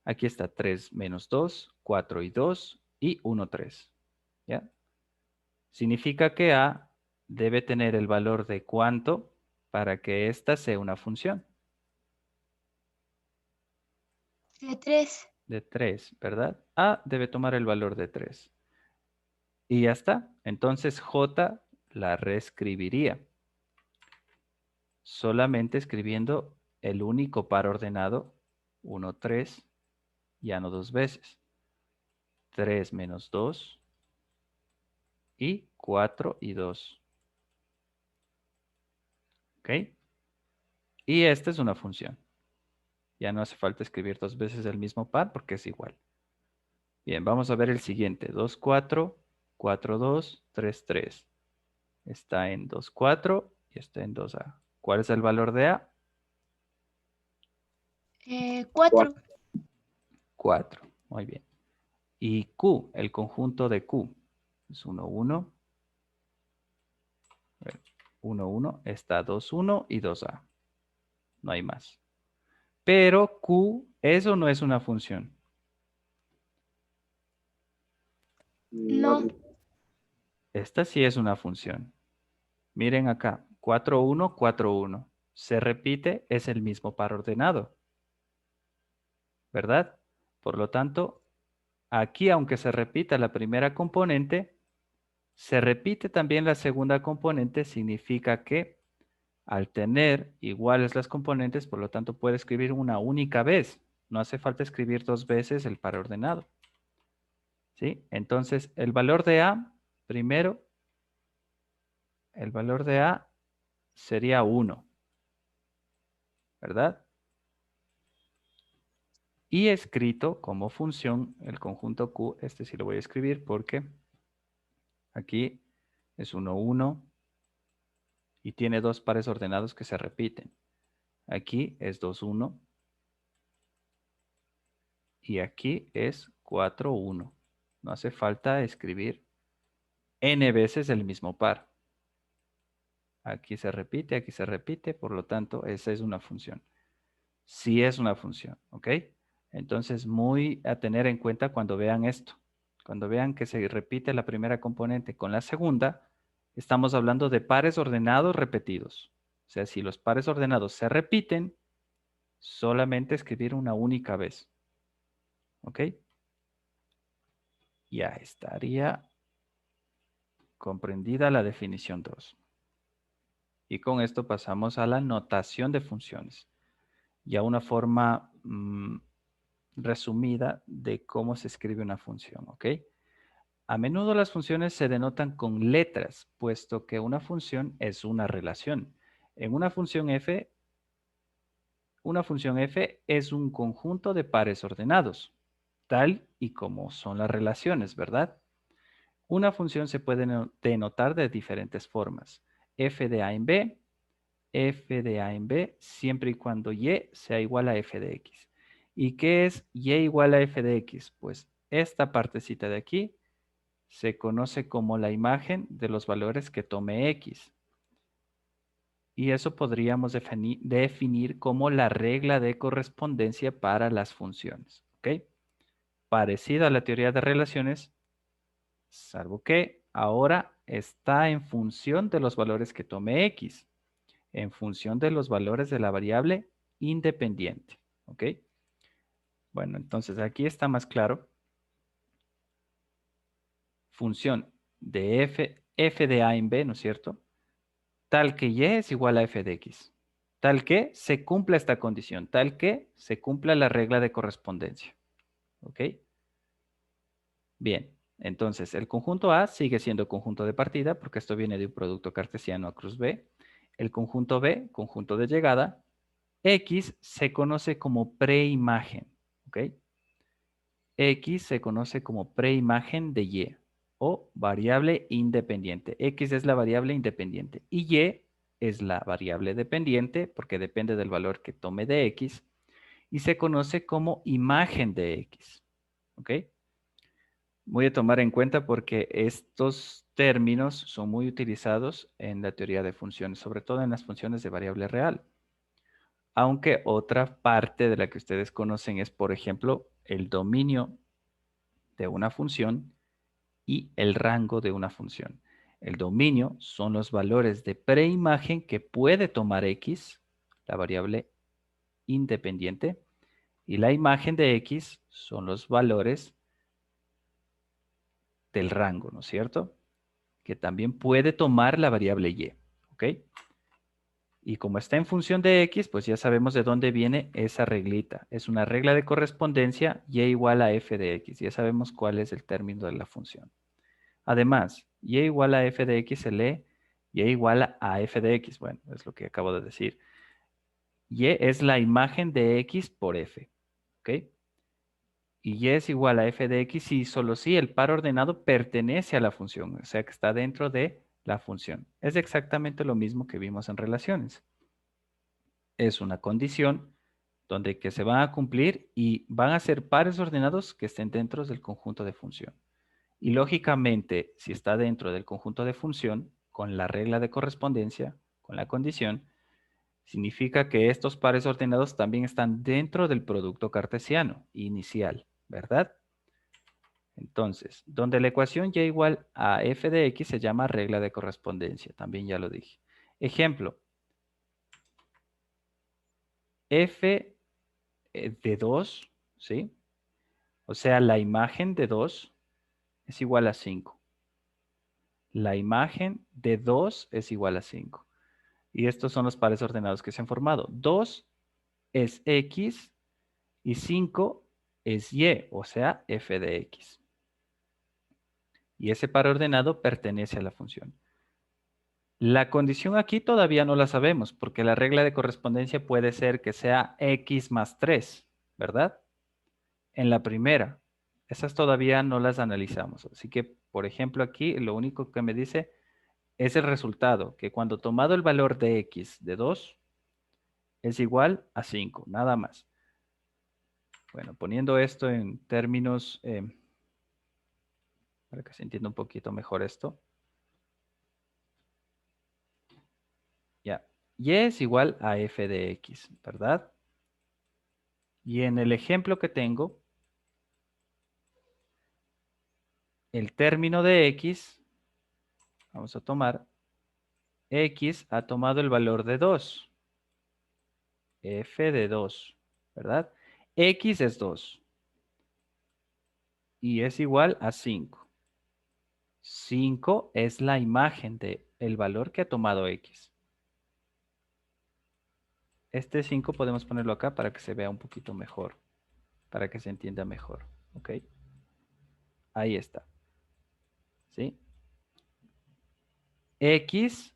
Aquí está 3 menos 2, 4 y 2 y 1, 3. ¿Ya? Significa que A debe tener el valor de cuánto para que esta sea una función. De 3. De 3, ¿verdad? A debe tomar el valor de 3. Y ya está. Entonces J la reescribiría. Solamente escribiendo el único par ordenado, 1, 3, ya no dos veces. 3 menos 2 y 4 y 2. ¿Ok? Y esta es una función. Ya no hace falta escribir dos veces el mismo par porque es igual. Bien, vamos a ver el siguiente. 2, 4, 4, 2, 3, 3. Está en 2, 4 y está en 2A. ¿Cuál es el valor de A? 4. 4. Muy bien. Y Q, el conjunto de Q, es 1, 1. 1, 1. Está 2, 1 y 2A. No hay más. Pero Q, eso no es una función. No. Esta sí es una función. Miren acá, 4, 1, 4, 1. Se repite, es el mismo par ordenado. ¿Verdad? Por lo tanto, aquí aunque se repita la primera componente, se repite también la segunda componente, significa que al tener iguales las componentes, por lo tanto puede escribir una única vez. No hace falta escribir dos veces el par ordenado. ¿Sí? Entonces, el valor de A, primero, el valor de A sería 1. ¿Verdad? Y escrito como función el conjunto Q, este sí lo voy a escribir porque Aquí es 1, 1. Y tiene dos pares ordenados que se repiten. Aquí es 2, 1. Y aquí es 4, 1. No hace falta escribir n veces el mismo par. Aquí se repite, por lo tanto, esa es una función. Sí es una función, ¿ok? Entonces, muy a tener en cuenta cuando vean esto. Cuando vean que se repite la primera componente con la segunda, estamos hablando de pares ordenados repetidos. O sea, si los pares ordenados se repiten, solamente escribir una única vez. ¿Ok? Ya estaría comprendida la definición 2. Y con esto pasamos a la notación de funciones. Ya una forma resumida de cómo se escribe una función, ¿ok? A menudo las funciones se denotan con letras, puesto que una función es una relación. En una función f es un conjunto de pares ordenados, tal y como son las relaciones, ¿verdad? Una función se puede denotar de diferentes formas. F de A en B, F de A en B, siempre y cuando Y sea igual a F de X. ¿Y qué es Y igual a F de X? Pues esta partecita de aquí se conoce como la imagen de los valores que tome X. Y eso podríamos definir como la regla de correspondencia para las funciones. ¿Ok? Parecida a la teoría de relaciones, salvo que ahora está en función de los valores que tome X, en función de los valores de la variable independiente. ¿Ok? Bueno, entonces aquí está más claro. Función de f de A en B, ¿no es cierto? Tal que Y es igual a f de X. Tal que se cumpla esta condición. Tal que se cumpla la regla de correspondencia. ¿Ok? Bien. Entonces, el conjunto A sigue siendo conjunto de partida porque esto viene de un producto cartesiano A cruz B. El conjunto B, conjunto de llegada. X se conoce como preimagen. ¿Ok? X se conoce como preimagen de Y o variable independiente. X es la variable independiente y Y es la variable dependiente porque depende del valor que tome de X y se conoce como imagen de X. ¿Ok? Voy a tomar en cuenta porque estos términos son muy utilizados en la teoría de funciones, sobre todo en las funciones de variable real. Aunque otra parte de la que ustedes conocen es, por ejemplo, el dominio de una función y el rango de una función. El dominio son los valores de preimagen que puede tomar X, la variable independiente, y la imagen de X son los valores del rango, ¿no es cierto? Que también puede tomar la variable Y, ¿ok? Y como está en función de X, pues ya sabemos de dónde viene esa reglita. Es una regla de correspondencia Y igual a F de X. Ya sabemos cuál es el término de la función. Además, Y igual a F de X se lee Y igual a F de X. Bueno, es lo que acabo de decir. Y es la imagen de X por F. ¿Ok? Y Y es igual a F de X si solo si el par ordenado pertenece a la función. O sea que está dentro de la función. Es exactamente lo mismo que vimos en relaciones. Es una condición donde que se van a cumplir y van a ser pares ordenados que estén dentro del conjunto de función. Y lógicamente, si está dentro del conjunto de función, con la regla de correspondencia, con la condición, significa que estos pares ordenados también están dentro del producto cartesiano inicial, ¿verdad? Entonces, donde la ecuación y igual a f de x se llama regla de correspondencia, también ya lo dije. Ejemplo, f de 2, ¿sí? O sea, la imagen de 2 es igual a 5. La imagen de 2 es igual a 5. Y estos son los pares ordenados que se han formado. 2 es X y 5 es Y, o sea, f de X. Y ese par ordenado pertenece a la función. La condición aquí todavía no la sabemos, porque la regla de correspondencia puede ser que sea X más 3, ¿verdad? En la primera. Esas todavía no las analizamos, así que Por ejemplo, aquí lo único que me dice es el resultado, que cuando tomado el valor de x de 2 es igual a 5, nada más. Bueno, poniendo esto en términos, para que se entienda un poquito mejor esto. Ya, y es igual a f de x, ¿verdad? Y en el ejemplo que tengo, el término de x, vamos a tomar, x ha tomado el valor de 2, f de 2, ¿verdad? X es 2 y es igual a 5. 5 es la imagen del valor que ha tomado x. Este 5 podemos ponerlo acá para que se vea un poquito mejor, para que se entienda mejor, ¿ok? Ahí está, ¿sí? X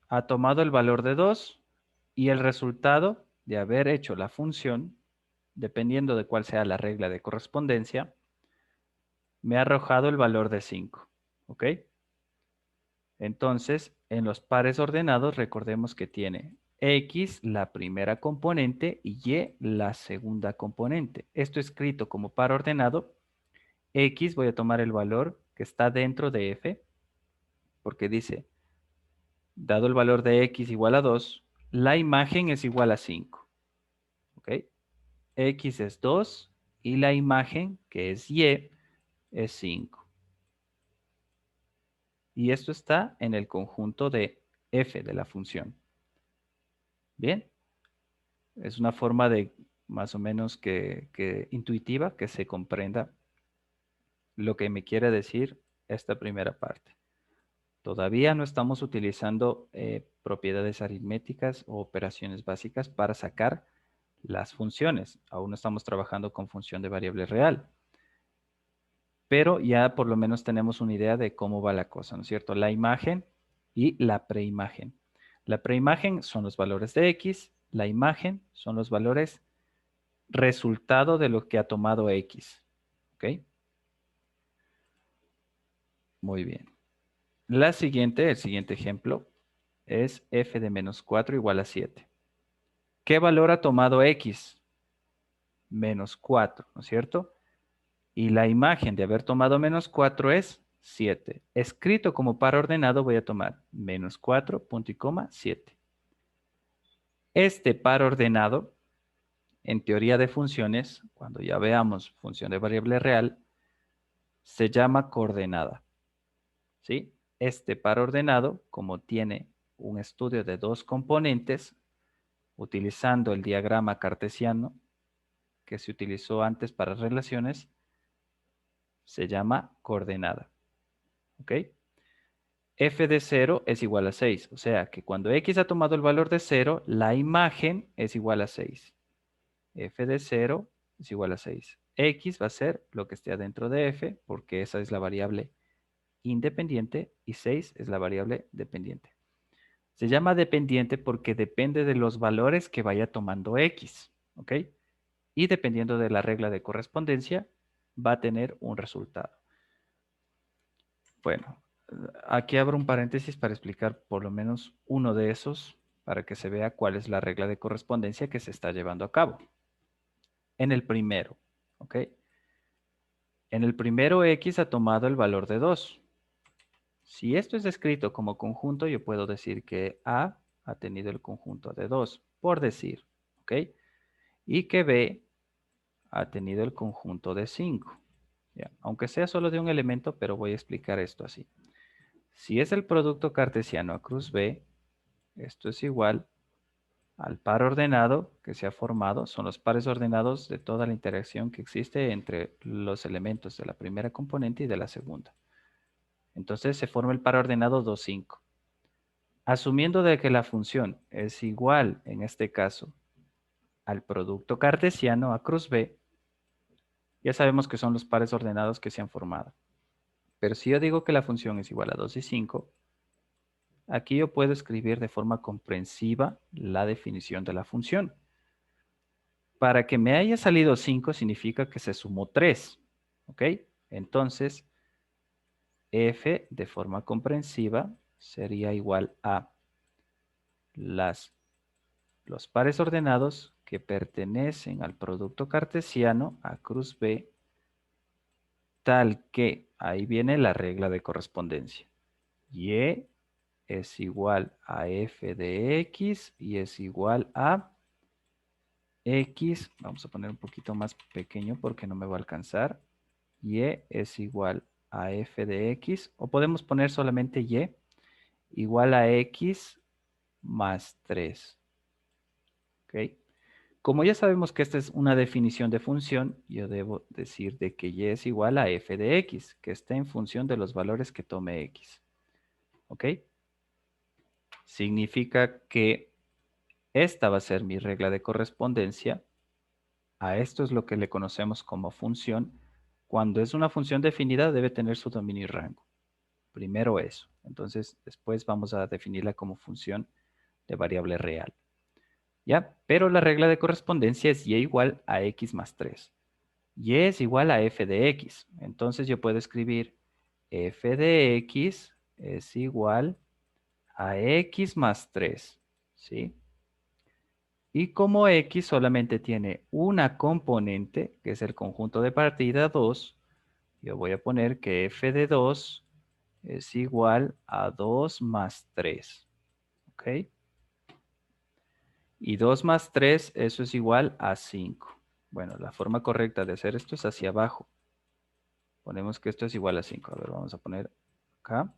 ha tomado el valor de 2 y el resultado de haber hecho la función, dependiendo de cuál sea la regla de correspondencia, me ha arrojado el valor de 5, ¿ok? Entonces, en los pares ordenados, recordemos que tiene X la primera componente y Y la segunda componente. Esto escrito como par ordenado, X voy a tomar el valor que está dentro de F, porque dice, dado el valor de X igual a 2, la imagen es igual a 5. ¿Ok? X es 2 y la imagen, que es Y, es 5. Y esto está en el conjunto de F de la función. Bien, es una forma de más o menos que intuitiva que se comprenda lo que me quiere decir esta primera parte. Todavía no estamos utilizando propiedades aritméticas o operaciones básicas para sacar las funciones. Aún no estamos trabajando con función de variable real. Pero ya por lo menos tenemos una idea de cómo va la cosa, ¿no es cierto? La imagen y la preimagen. La preimagen son los valores de X, la imagen son los valores resultado de lo que ha tomado X. ¿Ok? Muy bien. El siguiente ejemplo es f de menos 4 igual a 7. ¿Qué valor ha tomado X? Menos 4, ¿no es cierto? Y la imagen de haber tomado menos 4 es 7. Escrito como par ordenado voy a tomar menos 4, punto y coma, 7. Este par ordenado, en teoría de funciones, cuando ya veamos función de variable real, se llama coordenada. ¿Sí? Este par ordenado, como tiene un estudio de dos componentes, utilizando el diagrama cartesiano que se utilizó antes para relaciones, se llama coordenada. ¿Ok? F de 0 es igual a 6. O sea que cuando X ha tomado el valor de 0, la imagen es igual a 6. F de 0 es igual a 6. X va a ser lo que esté adentro de F, porque esa es la variable independiente y 6 es la variable dependiente. Se llama dependiente porque depende de los valores que vaya tomando X. ¿Ok? Y dependiendo de la regla de correspondencia, va a tener un resultado. Bueno, aquí abro un paréntesis para explicar por lo menos uno de esos, para que se vea cuál es la regla de correspondencia que se está llevando a cabo. En el primero, ¿ok? En el primero X ha tomado el valor de 2. Si esto es escrito como conjunto, yo puedo decir que A ha tenido el conjunto de 2, por decir, ¿ok? Y que B ha tenido el conjunto de 5. ¿Ya? Aunque sea solo de un elemento, pero voy a explicar esto así. Si es el producto cartesiano A cruz B, esto es igual al par ordenado que se ha formado. Son los pares ordenados de toda la interacción que existe entre los elementos de la primera componente y de la segunda. Entonces se forma el par ordenado 2, 5. Asumiendo de que la función es igual, en este caso, al producto cartesiano A cruz B, ya sabemos que son los pares ordenados que se han formado. Pero si yo digo que la función es igual a 2 y 5, aquí yo puedo escribir de forma comprensiva la definición de la función. Para que me haya salido 5 significa que se sumó 3. ¿Ok? Entonces, F de forma comprensiva sería igual a los pares ordenados que pertenecen al producto cartesiano A cruz B, tal que, ahí viene la regla de correspondencia. Y es igual a f de x y es igual a x, vamos a poner un poquito más pequeño porque no me va a alcanzar. Y es igual a f de x, o podemos poner solamente y igual a x más 3. ¿Ok? Como ya sabemos que esta es una definición de función, yo debo decir de que y es igual a f de x, que está en función de los valores que tome x. ¿Ok? Significa que esta va a ser mi regla de correspondencia. A esto es lo que le conocemos como función. Cuando es una función definida, debe tener su dominio y rango. Primero eso. Entonces, después vamos a definirla como función de variable real. ¿Ya? Pero la regla de correspondencia es y igual a x más 3. Y es igual a f de x. Entonces yo puedo escribir f de x es igual a x más 3. ¿Sí? Y como x solamente tiene una componente, que es el conjunto de partida 2, yo voy a poner que f de 2 es igual a 2 más 3. ¿Ok? Y 2 más 3, eso es igual a 5. Bueno, la forma correcta de hacer esto es hacia abajo. Ponemos que esto es igual a 5. A ver, vamos a poner acá.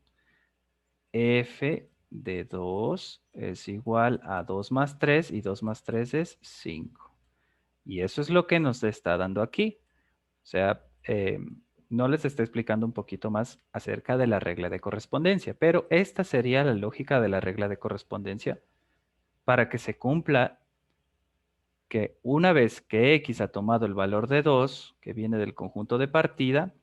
F de 2 es igual a 2 más 3 y 2 más 3 es 5. Y eso es lo que nos está dando aquí. O sea, no les estoy explicando un poquito más acerca de la regla de correspondencia, pero esta sería la lógica de la regla de correspondencia para que se cumpla que una vez que x ha tomado el valor de 2, que viene del conjunto de partida,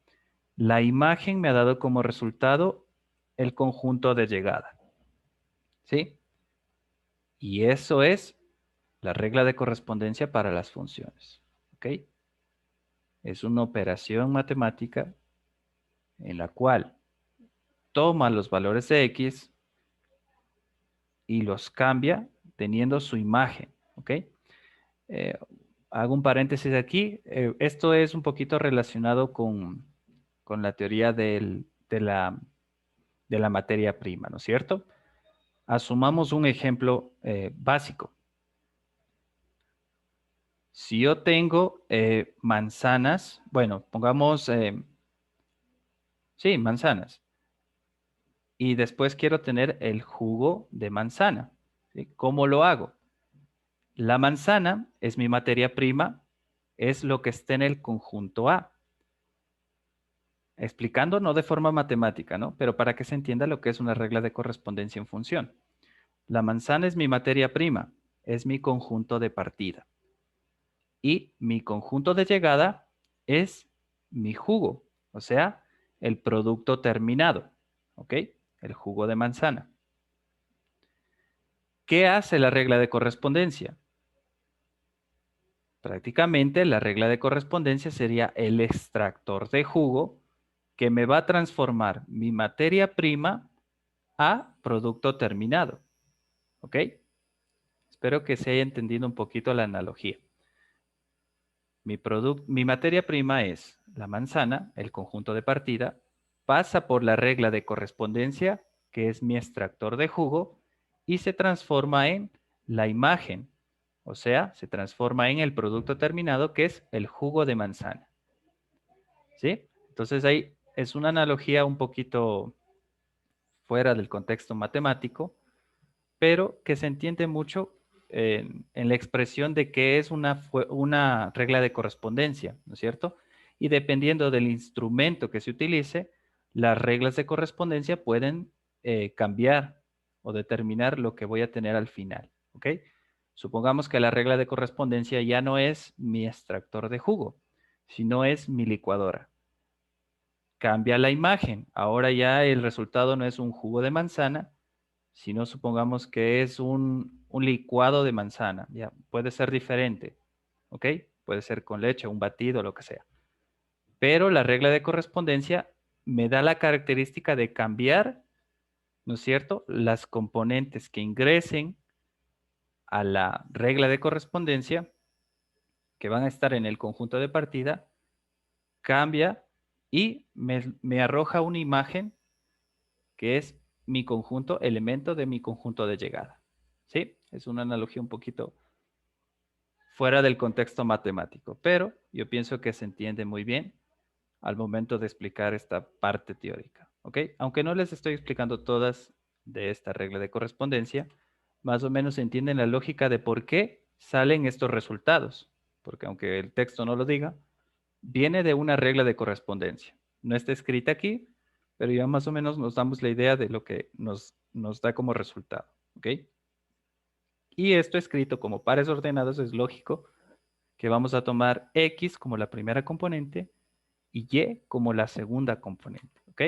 la imagen me ha dado como resultado el conjunto de llegada. ¿Sí? Y eso es la regla de correspondencia para las funciones. ¿Ok? Es una operación matemática en la cual toma los valores de x y los cambia teniendo su imagen. ¿Ok? Eh, hago un paréntesis aquí. Esto es un poquito relacionado con la teoría de la materia prima, ¿no es cierto? Asumamos un ejemplo básico. Si yo tengo manzanas, bueno, pongamos, sí, manzanas. Y después quiero tener el jugo de manzana. ¿Sí? ¿Cómo lo hago? La manzana es mi materia prima, es lo que está en el conjunto A. Explicando no de forma matemática, ¿no? Pero para que se entienda lo que es una regla de correspondencia en función. La manzana es mi materia prima, es mi conjunto de partida. Y mi conjunto de llegada es mi jugo, o sea, el producto terminado, ¿ok? El jugo de manzana. ¿Qué hace la regla de correspondencia? Prácticamente la regla de correspondencia sería el extractor de jugo que me va a transformar mi materia prima a producto terminado. ¿Ok? Espero que se haya entendido un poquito la analogía. Mi materia prima es la manzana, el conjunto de partida, pasa por la regla de correspondencia, que es mi extractor de jugo, y se transforma en la imagen, o sea, se transforma en el producto terminado, que es el jugo de manzana. ¿Sí? Entonces ahí es una analogía un poquito fuera del contexto matemático, pero que se entiende mucho en la expresión de que es una regla de correspondencia, ¿no es cierto? Y dependiendo del instrumento que se utilice, las reglas de correspondencia pueden cambiar o determinar lo que voy a tener al final, ¿ok? Supongamos que la regla de correspondencia ya no es mi extractor de jugo, sino es mi licuadora. Cambia la imagen. Ahora ya el resultado no es un jugo de manzana, sino supongamos que es un licuado de manzana. Ya, puede ser diferente, ¿ok? Puede ser con leche, un batido, lo que sea. Pero la regla de correspondencia me da la característica de cambiar, ¿no es cierto?, las componentes que ingresen a la regla de correspondencia, que van a estar en el conjunto de partida, cambia y me arroja una imagen que es mi conjunto, elemento de mi conjunto de llegada. ¿Sí? Es una analogía un poquito fuera del contexto matemático, pero yo pienso que se entiende muy bien al momento de explicar esta parte teórica. ¿Ok? Aunque no les estoy explicando todas de esta regla de correspondencia, más o menos entienden la lógica de por qué salen estos resultados. Porque aunque el texto no lo diga, viene de una regla de correspondencia. No está escrita aquí, pero ya más o menos nos damos la idea de lo que nos da como resultado. ¿Ok? Y esto escrito como pares ordenados es lógico que vamos a tomar X como la primera componente y Y como la segunda componente. ¿Ok?